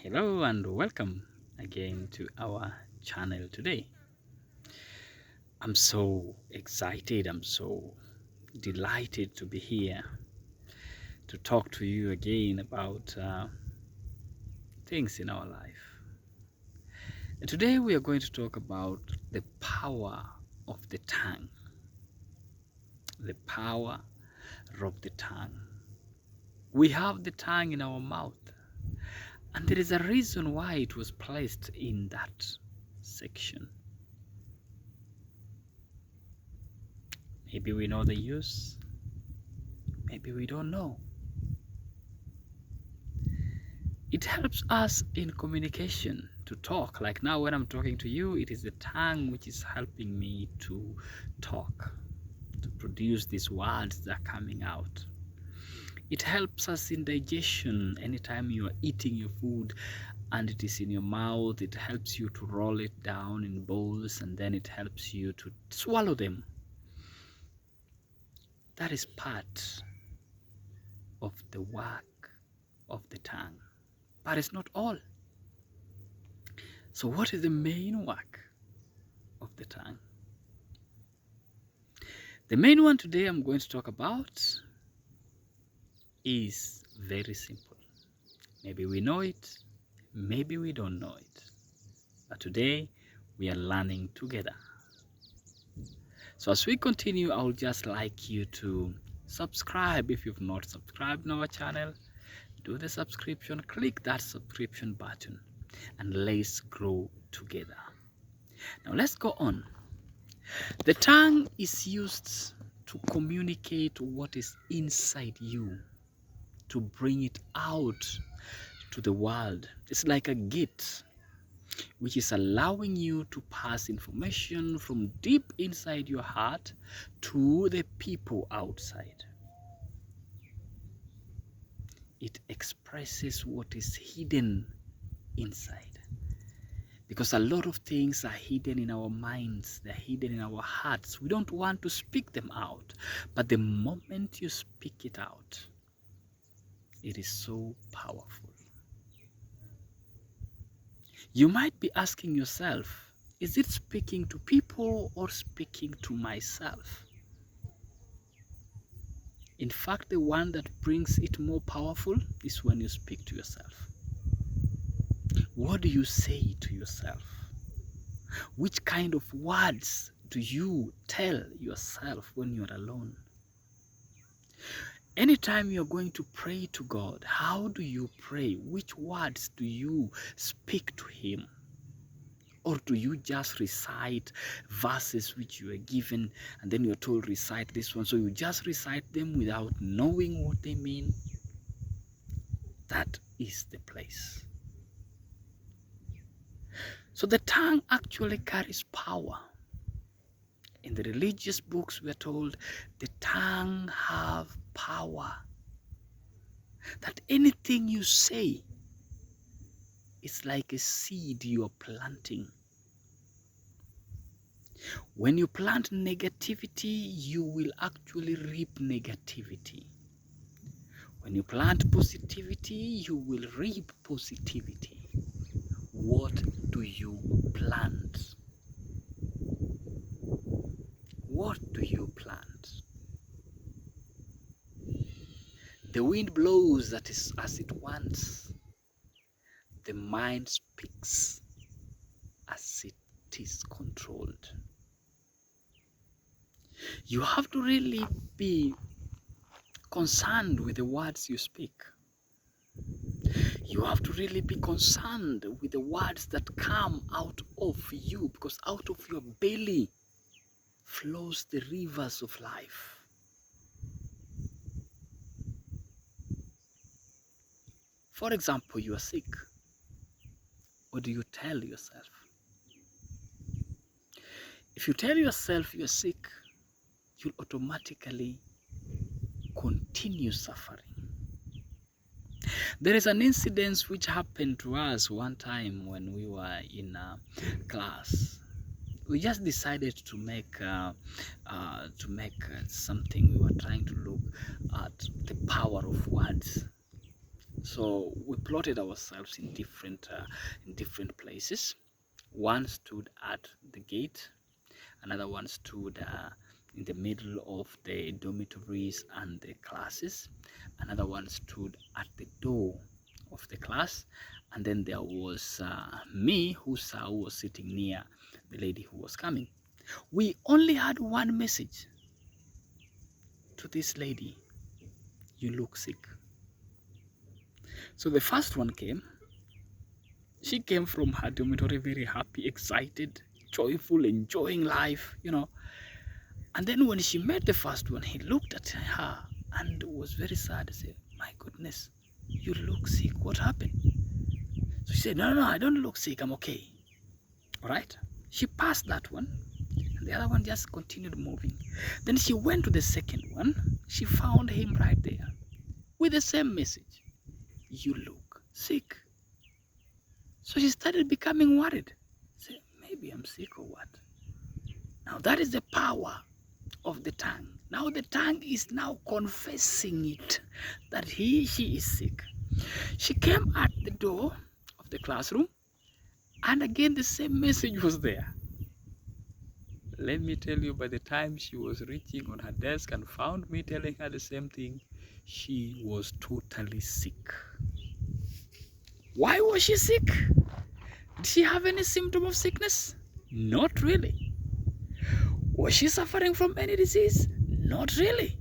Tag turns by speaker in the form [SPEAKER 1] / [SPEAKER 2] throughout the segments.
[SPEAKER 1] Hello and welcome again to our channel today. I'm so excited, I'm so delighted to be here to talk to you again about things in our life. And today we are going to talk about the power of the tongue. The power of the tongue. We have the tongue in our mouth, and there is a reason why it was placed in that section. Maybe we know the use, maybe we don't know. It helps us in communication to talk. Like now when I'm talking to you, it is the tongue which is helping me to talk, to produce these words that are coming out. It helps us in digestion. Anytime you are eating your food and it is in your mouth, it helps you to roll it down in bowls, and then it helps you to swallow them. That is part of the work of the tongue, but it's not all. So what is the main work of the tongue? The main one today I'm going to talk about is very simple. Maybe we know it, maybe we don't know it, but today we are learning together. So as we continue, I would just like you to subscribe. If you've not subscribed to our channel, do the subscription, click that subscription button, and let's grow together. Now let's go on. The tongue is used to communicate what is inside you, to bring it out to the world. It's like a gate which is allowing you to pass information from deep inside your heart to the people outside. It expresses what is hidden inside. Because a lot of things are hidden in our minds, they're hidden in our hearts. We don't want to speak them out. But the moment you speak it out, it is so powerful. You might be asking yourself, is it speaking to people or speaking to myself? In fact, the one that brings it more powerful is when you speak to yourself. What do you say to yourself? Which kind of words do you tell yourself when you're alone? Anytime you're going to pray to God, how do you pray? Which words do you speak to Him? Or do you just recite verses which you are given and then you're told recite this one, so you just recite them without knowing what they mean? That is the place. So the tongue actually carries power. In the religious books we are told the tongue have power. That anything you say is like a seed you are planting. When you plant negativity, you will actually reap negativity. When you plant positivity, you will reap positivity. What do you plant? What do you plant? The wind blows that is as it wants. The mind speaks as it is controlled. You have to really be concerned with the words you speak. You have to really be concerned with the words that come out of you, because out of your belly flows the rivers of life. For example, you are sick. What do you tell yourself? If you tell yourself you are sick, you'll automatically continue suffering. There is an incident which happened to us one time when we were in class. We just decided to make something. We were trying to look at the power of words. So we plotted ourselves in different places. One stood at the gate, another one stood in the middle of the dormitories and the classes, another one stood at the door of the class, and then there was me who was sitting near the lady who was coming. We only had one message to this lady: you look sick. So the first one came. She came from her dormitory very happy, excited, joyful, enjoying life, And then when she met the first one, he looked at her and was very sad. He said, my goodness, you look sick. What happened? So she said, no, I don't look sick. I'm okay. All right. She passed that one. And the other one just continued moving. Then she went to the second one. She found him right there with the same message. You look sick. So she started becoming worried. Say, maybe I'm sick or what? Now that is the power of the tongue. Now the tongue is now confessing it, that she is sick. She came at the door of the classroom, and again the same message was there. Let me tell you, by the time she was reaching on her desk and found me telling her the same thing, she was totally sick. Why was she sick? Did she have any symptom of sickness? Not really. Was she suffering from any disease? Not really.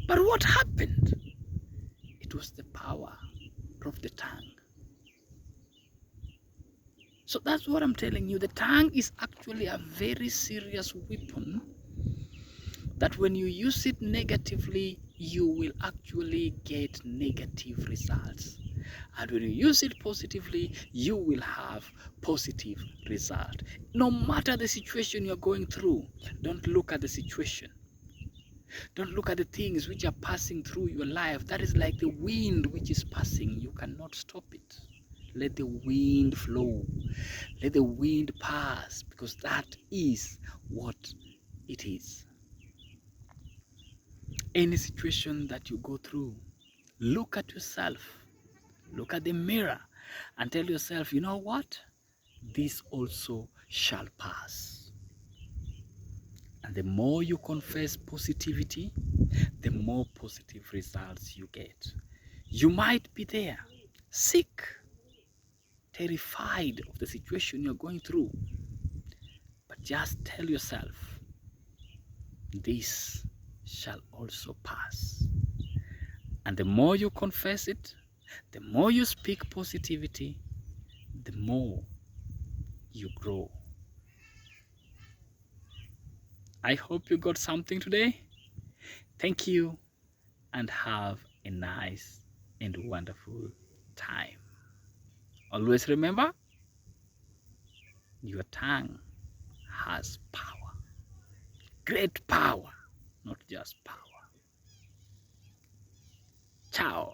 [SPEAKER 1] But what happened? It was the power of the tongue. So that's what I'm telling you. The tongue is actually a very serious weapon that when you use it negatively, you will actually get negative results. And when you use it positively, you will have positive result. No matter the situation you're going through, don't look at the situation. Don't look at the things which are passing through your life. That is like the wind which is passing. You cannot stop it. Let the wind flow. Let the wind pass, because that is what it is. Any situation that you go through, look at yourself. Look at the mirror and tell yourself, you know what? This also shall pass. And the more you confess positivity, the more positive results you get. You might be there, sick, terrified of the situation you're going through, but just tell yourself, this shall also pass. And the more you confess it, the more you speak positivity, the more you grow. I hope you got something today. Thank you, and have a nice and wonderful time. Always remember, your tongue has power. Great power, not just power. Ciao.